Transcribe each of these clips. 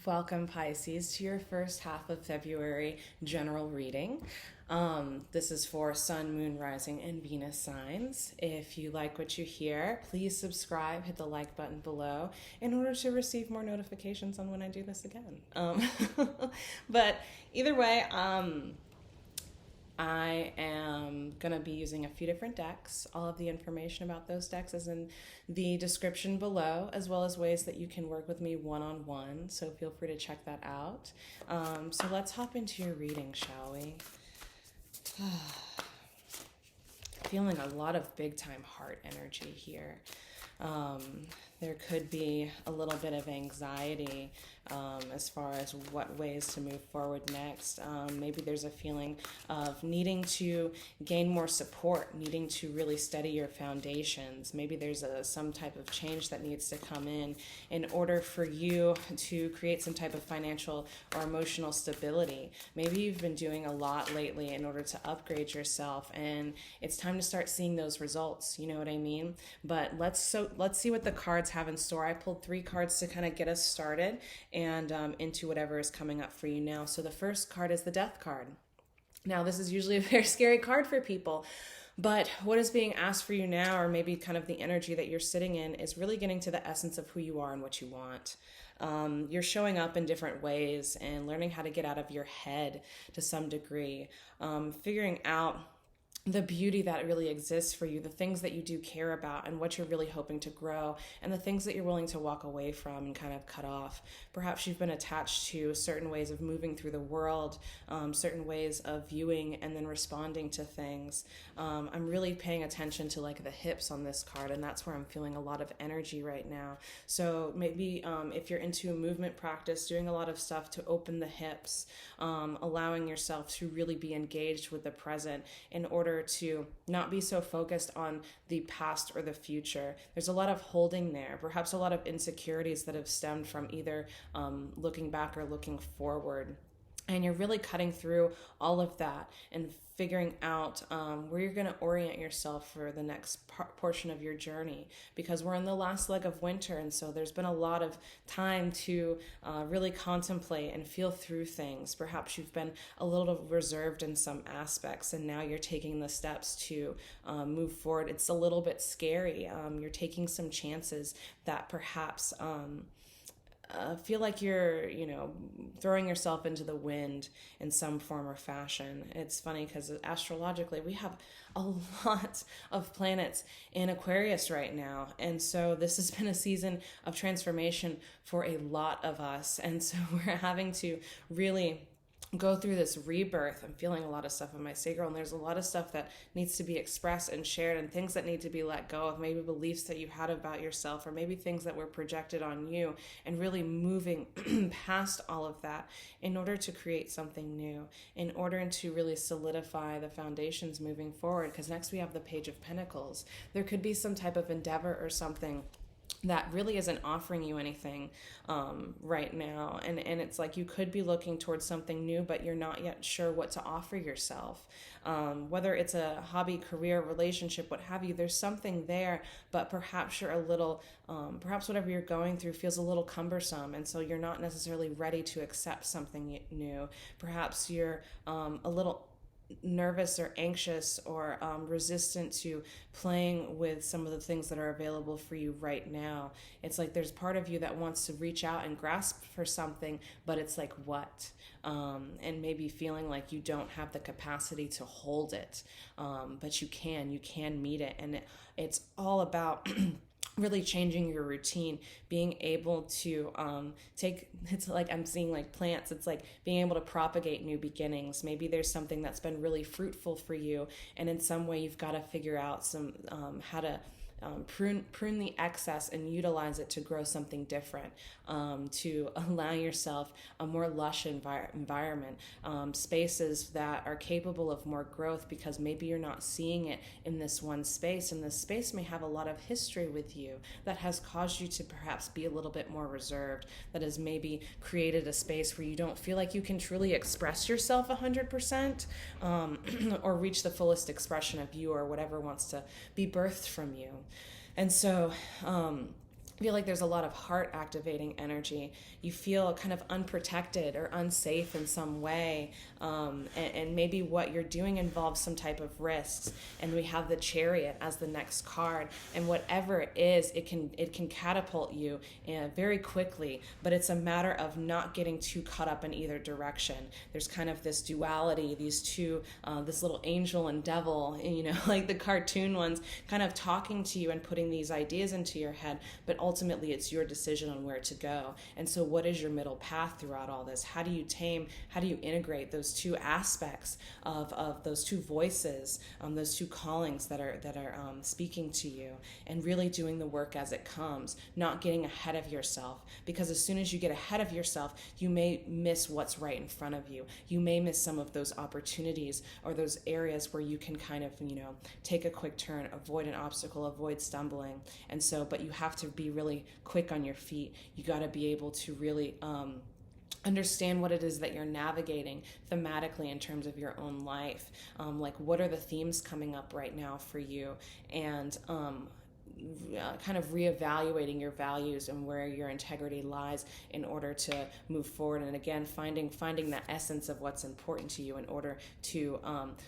Welcome, Pisces, to your first half of February general reading. This is for Sun, Moon, Rising, and Venus signs. If you like what you hear, please subscribe, hit the like button below in order to receive more notifications on when I do this again. But either way, I am going to be using a few different decks. All of the information about those decks is in the description below, as well as ways that you can work with me one-on-one. So feel free to check that out. So let's hop into your reading, shall we? Feeling a lot of big-time heart energy here. There could be a little bit of anxiety as far as what ways to move forward next. Maybe there's a feeling of needing to gain more support, needing to really steady your foundations. Maybe there's some type of change that needs to come in order for you to create some type of financial or emotional stability. Maybe you've been doing a lot lately in order to upgrade yourself, and it's time to start seeing those results. You know what I mean? But let's see what the cards have in store. I pulled 3 cards to kind of get us started and into whatever is coming up for you now. So the first card is the Death card. Now, this is usually a very scary card for people, but what is being asked for you now, or maybe kind of the energy that you're sitting in, is really getting to the essence of who you are and what you want. You're showing up in different ways and learning how to get out of your head to some degree, figuring out the beauty that really exists for you, the things that you do care about and what you're really hoping to grow, and the things that you're willing to walk away from and kind of cut off. Perhaps you've been attached to certain ways of moving through the world, certain ways of viewing and then responding to things. I'm really paying attention to like the hips on this card, and that's where I'm feeling a lot of energy right now. So maybe if you're into a movement practice, doing a lot of stuff to open the hips, allowing yourself to really be engaged with the present in order to not be so focused on the past or the future. There's a lot of holding there, perhaps a lot of insecurities that have stemmed from either looking back or looking forward. And you're really cutting through all of that and figuring out where you're going to orient yourself for the next portion of your journey, because we're in the last leg of winter, and so there's been a lot of time to really contemplate and feel through things. Perhaps you've been a little reserved in some aspects, and now you're taking the steps to move forward. It's a little bit scary. You're taking some chances that perhaps feel like you're, throwing yourself into the wind in some form or fashion. It's funny because astrologically we have a lot of planets in Aquarius right now. And so this has been a season of transformation for a lot of us. And so we're having to really go through this rebirth. I'm feeling a lot of stuff in my sacral, and there's a lot of stuff that needs to be expressed and shared, and things that need to be let go of, maybe beliefs that you had about yourself, or maybe things that were projected on you, and really moving past all of that in order to create something new, in order to really solidify the foundations moving forward. Because next we have the Page of Pentacles. There could be some type of endeavor or something that really isn't offering you anything right now. And it's like you could be looking towards something new, but you're not yet sure what to offer yourself. Whether it's a hobby, career, relationship, what have you, there's something there, but perhaps you're a little, perhaps whatever you're going through feels a little cumbersome, and so you're not necessarily ready to accept something new. Perhaps you're a little nervous or anxious or resistant to playing with some of the things that are available for you right now. It's like there's part of you that wants to reach out and grasp for something, but it's like what? And maybe feeling like you don't have the capacity to hold it, but you can meet it. And it's all about really changing your routine, being able to it's like I'm seeing like plants, it's like being able to propagate new beginnings. Maybe there's something that's been really fruitful for you, and in some way you've got to figure out some how to prune the excess and utilize it to grow something different, to allow yourself a more lush environment, spaces that are capable of more growth, because maybe you're not seeing it in this one space, and this space may have a lot of history with you that has caused you to perhaps be a little bit more reserved, that has maybe created a space where you don't feel like you can truly express yourself 100%, or reach the fullest expression of you or whatever wants to be birthed from you. And so feel like there's a lot of heart activating energy. You feel kind of unprotected or unsafe in some way, and maybe what you're doing involves some type of risks. And we have the Chariot as the next card, and whatever it is, it can catapult you very quickly. But it's a matter of not getting too caught up in either direction. There's kind of this duality, these two, this little angel and devil, like the cartoon ones, kind of talking to you and putting these ideas into your head, but ultimately it's your decision on where to go. And so what is your middle path throughout all this? How do you integrate those two aspects of those two voices, those two callings that are speaking to you, and really doing the work as it comes, not getting ahead of yourself, because as soon as you get ahead of yourself, you may miss what's right in front of you. You may miss some of those opportunities or those areas where you can kind of, take a quick turn, avoid an obstacle, avoid stumbling. And so, but you have to be really quick on your feet. You got to be able to really understand what it is that you're navigating thematically in terms of your own life. Like, what are the themes coming up right now for you? And kind of reevaluating your values and where your integrity lies in order to move forward. And again, finding the essence of what's important to you in order to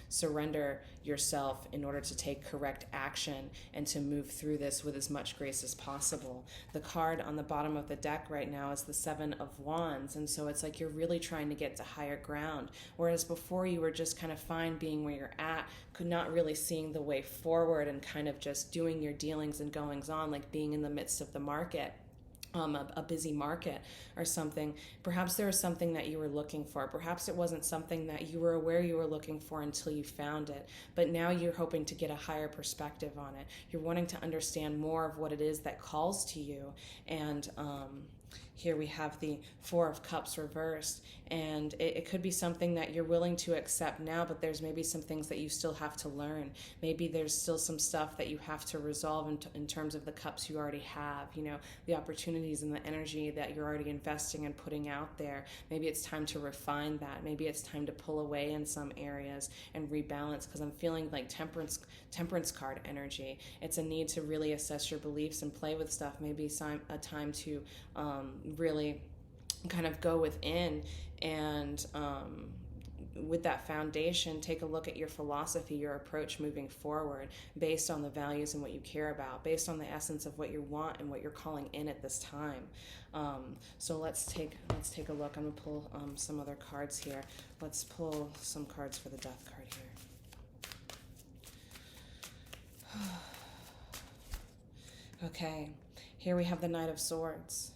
surrender yourself, in order to take correct action and to move through this with as much grace as possible. The card on the bottom of the deck right now is the Seven of Wands, and so it's like you're really trying to get to higher ground, whereas before you were just kind of fine being where you're at, not really seeing the way forward, and kind of just doing your dealings and goings on, like being in the midst of the market. A busy market or something. Perhaps there was something that you were looking for. Perhaps it wasn't something that you were aware you were looking for until you found it. But now you're hoping to get a higher perspective on it. You're wanting to understand more of what it is that calls to you. And here we have the Four of Cups reversed, and it could be something that you're willing to accept now, but there's maybe some things that you still have to learn. Maybe there's still some stuff that you have to resolve in terms of the cups you already have, the opportunities and the energy that you're already investing and putting out there. Maybe it's time to refine that. Maybe it's time to pull away in some areas and rebalance, because I'm feeling like temperance card energy. It's a need to really assess your beliefs and play with stuff. Maybe a time to really kind of go within and with that foundation, take a look at your philosophy, your approach moving forward, based on the values and what you care about, based on the essence of what you want and what you're calling in at this time. So let's take a look. I'm gonna pull some other cards here. Let's pull some cards for the Death card here. Okay, here we have the Knight of Swords.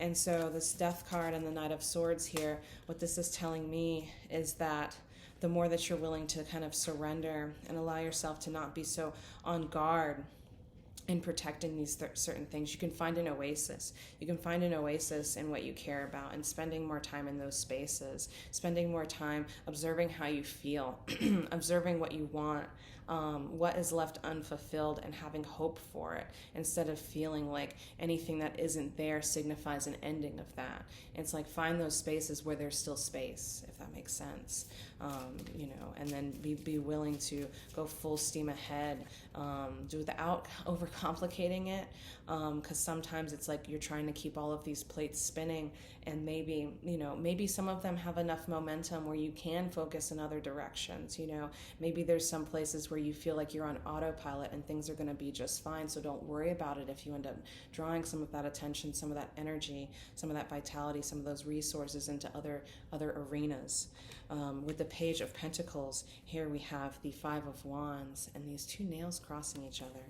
And so this Death card and the Knight of Swords here, what this is telling me is that the more that you're willing to kind of surrender and allow yourself to not be so on guard in protecting these certain things, you can find an oasis. You can find an oasis in what you care about, and spending more time in those spaces, spending more time observing how you feel, observing what you want, what is left unfulfilled, and having hope for it, instead of feeling like anything that isn't there signifies an ending of that. It's like, find those spaces where there's still space, if that makes sense. And then be willing to go full steam ahead, without overcomplicating it, because sometimes it's like you're trying to keep all of these plates spinning, and maybe some of them have enough momentum where you can focus in other directions. Maybe there's some places where you feel like you're on autopilot and things are going to be just fine, so don't worry about it if you end up drawing some of that attention, some of that energy, some of that vitality, some of those resources into other arenas. With the Page of Pentacles, here we have the Five of Wands and these two nails crossing each other.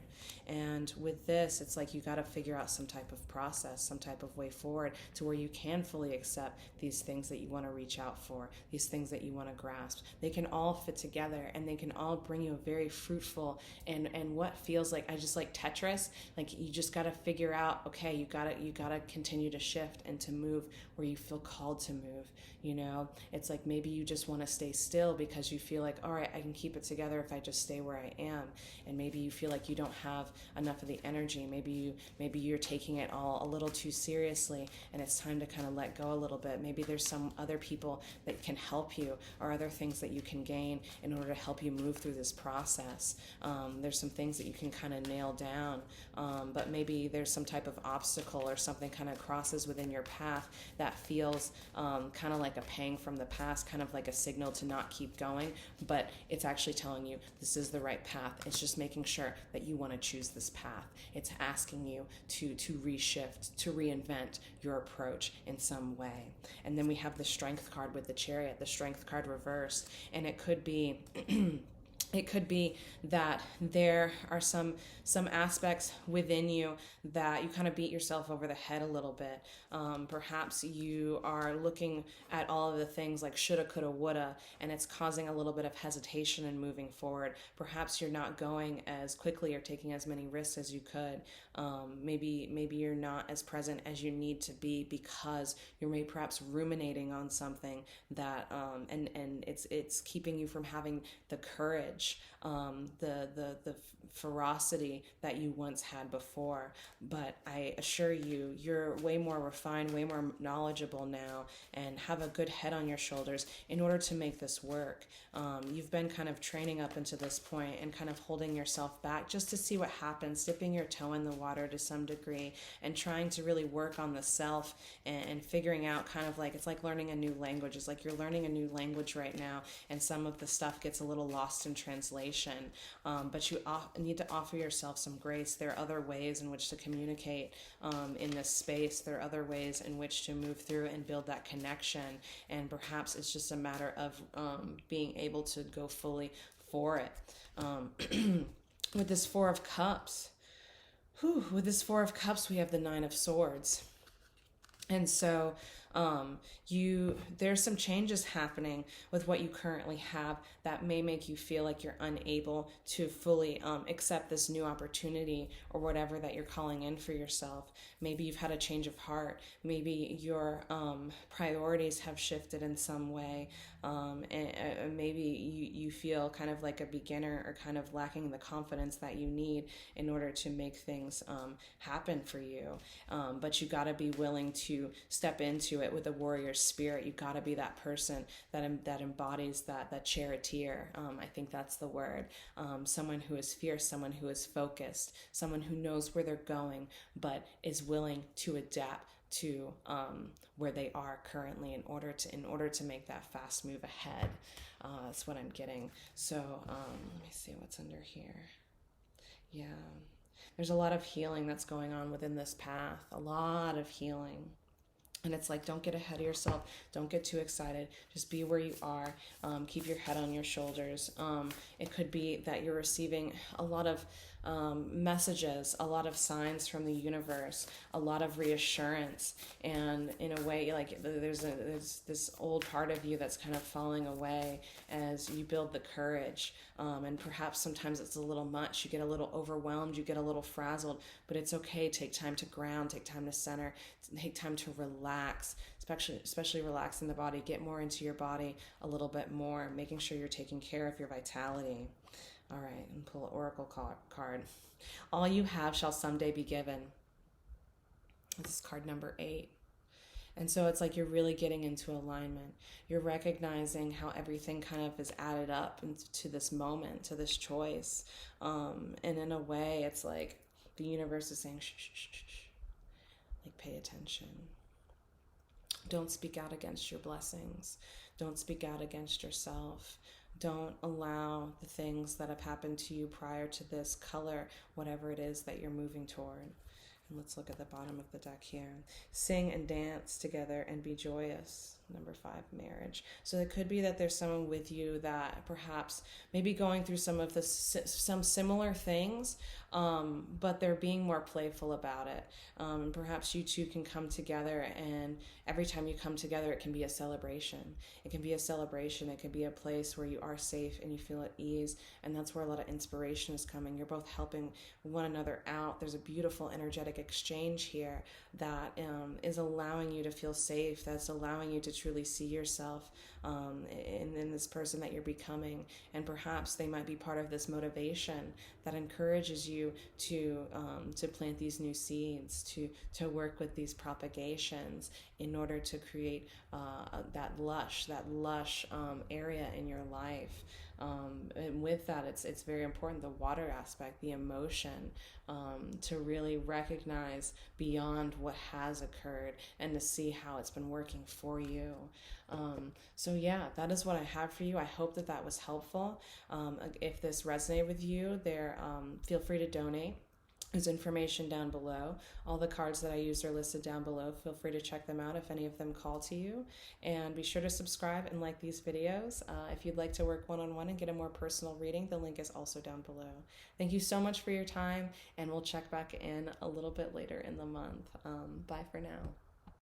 And with this, it's like you got to figure out some type of process, some type of way forward to where you can fully accept these things that you want to reach out for, these things that you want to grasp. They can all fit together, and they can all bring you a very fruitful and what feels like, I just like Tetris, like you just got to figure out, okay, you got to continue to shift and to move where you feel called to move. It's like maybe you just want to stay still because you feel like, all right, I can keep it together if I just stay where I am. And maybe you feel like you don't have enough of the energy. Maybe you're taking it all a little too seriously, and it's time to kind of let go a little bit. Maybe there's some other people that can help you, or other things that you can gain in order to help you move through this process. process. There's some things that you can kind of nail down, but maybe there's some type of obstacle or something kind of crosses within your path that feels kind of like a pang from the past, kind of like a signal to not keep going, but it's actually telling you this is the right path. It's just making sure that you want to choose this path. It's asking you to reshift, to reinvent your approach in some way. And then we have the Strength card with the Chariot, the Strength card reversed, and it could be it could be that there are some aspects within you that you kind of beat yourself over the head a little bit. Perhaps you are looking at all of the things like shoulda, coulda, woulda, and it's causing a little bit of hesitation in moving forward. Perhaps you're not going as quickly or taking as many risks as you could. Maybe you're not as present as you need to be because you're maybe perhaps ruminating on something that and it's keeping you from having the courage, the ferocity that you once had before. But I assure you, you're way more refined, way more knowledgeable now, and have a good head on your shoulders in order to make this work. You've been kind of training up into this point and kind of holding yourself back just to see what happens, dipping your toe in the water to some degree and trying to really work on the self and figuring out kind of like, it's like learning a new language. It's like you're learning a new language right now, and some of the stuff gets a little lost in translation. But you need to offer yourself some grace. There are other ways in which to communicate in this space. There are other ways in which to move through and build that connection. And perhaps it's just a matter of being able to go fully for it. With this Four of Cups, with this Four of Cups, we have the Nine of Swords. And so there's some changes happening with what you currently have that may make you feel like you're unable to fully accept this new opportunity or whatever that you're calling in for yourself. Maybe you've had a change of heart. Maybe your priorities have shifted in some way. And maybe you feel kind of like a beginner or kind of lacking the confidence that you need in order to make things happen for you. But you got to be willing to step into it with a warrior spirit. You got to be that person that embodies that charioteer. I think that's the word. Someone who is fierce, someone who is focused, someone who knows where they're going, but is willing to adapt to where they are currently in order to make that fast move ahead. That's what I'm getting. So let me see what's under here. Yeah, there's a lot of healing that's going on within this path. A lot of healing. And it's like, don't get ahead of yourself. Don't get too excited. Just be where you are. Keep your head on your shoulders. It could be that you're receiving a lot of messages, a lot of signs from the universe, a lot of reassurance. And in a way, like there's this old part of you that's kind of falling away as you build the courage. And perhaps sometimes it's a little much. You get a little overwhelmed. You get a little frazzled. But it's okay. Take time to ground. Take time to center. Take time to relax, especially relaxing the body. Get more into your body a little bit more, making sure you're taking care of your vitality. All right, and pull an oracle card. All you have shall someday be given. This is card number 8. And so it's like you're really getting into alignment. You're recognizing how everything kind of is added up into this moment, to this choice. And in a way, it's like the universe is saying, shh, shh, shh, shh. Like, pay attention. Don't speak out against your blessings. Don't speak out against yourself. Don't allow the things that have happened to you prior to this color whatever it is that you're moving toward. And let's look at the bottom of the deck here. Sing and dance together and be joyous. Number 5, marriage. So it could be that there's someone with you that perhaps maybe going through some similar things, but they're being more playful about it. Perhaps you two can come together, and every time you come together, it can be a celebration. It can be a celebration. It can be a place where you are safe and you feel at ease, and that's where a lot of inspiration is coming. You're both helping one another out. There's a beautiful energetic exchange here that is allowing you to feel safe. That's allowing you to truly see yourself in this person that you're becoming. And perhaps they might be part of this motivation that encourages you to plant these new seeds, to work with these propagations in order to create that lush area in your life. And with that, it's very important, the water aspect, the emotion, to really recognize beyond what has occurred and to see how it's been working for you. So yeah, that is what I have for you. I hope that that was helpful. If this resonated with you, feel free to donate. There's information down below. All the cards that I used are listed down below. Feel free to check them out if any of them call to you. And be sure to subscribe and like these videos. If you'd like to work one-on-one and get a more personal reading, the link is also down below. Thank you so much for your time, and we'll check back in a little bit later in the month. Bye for now.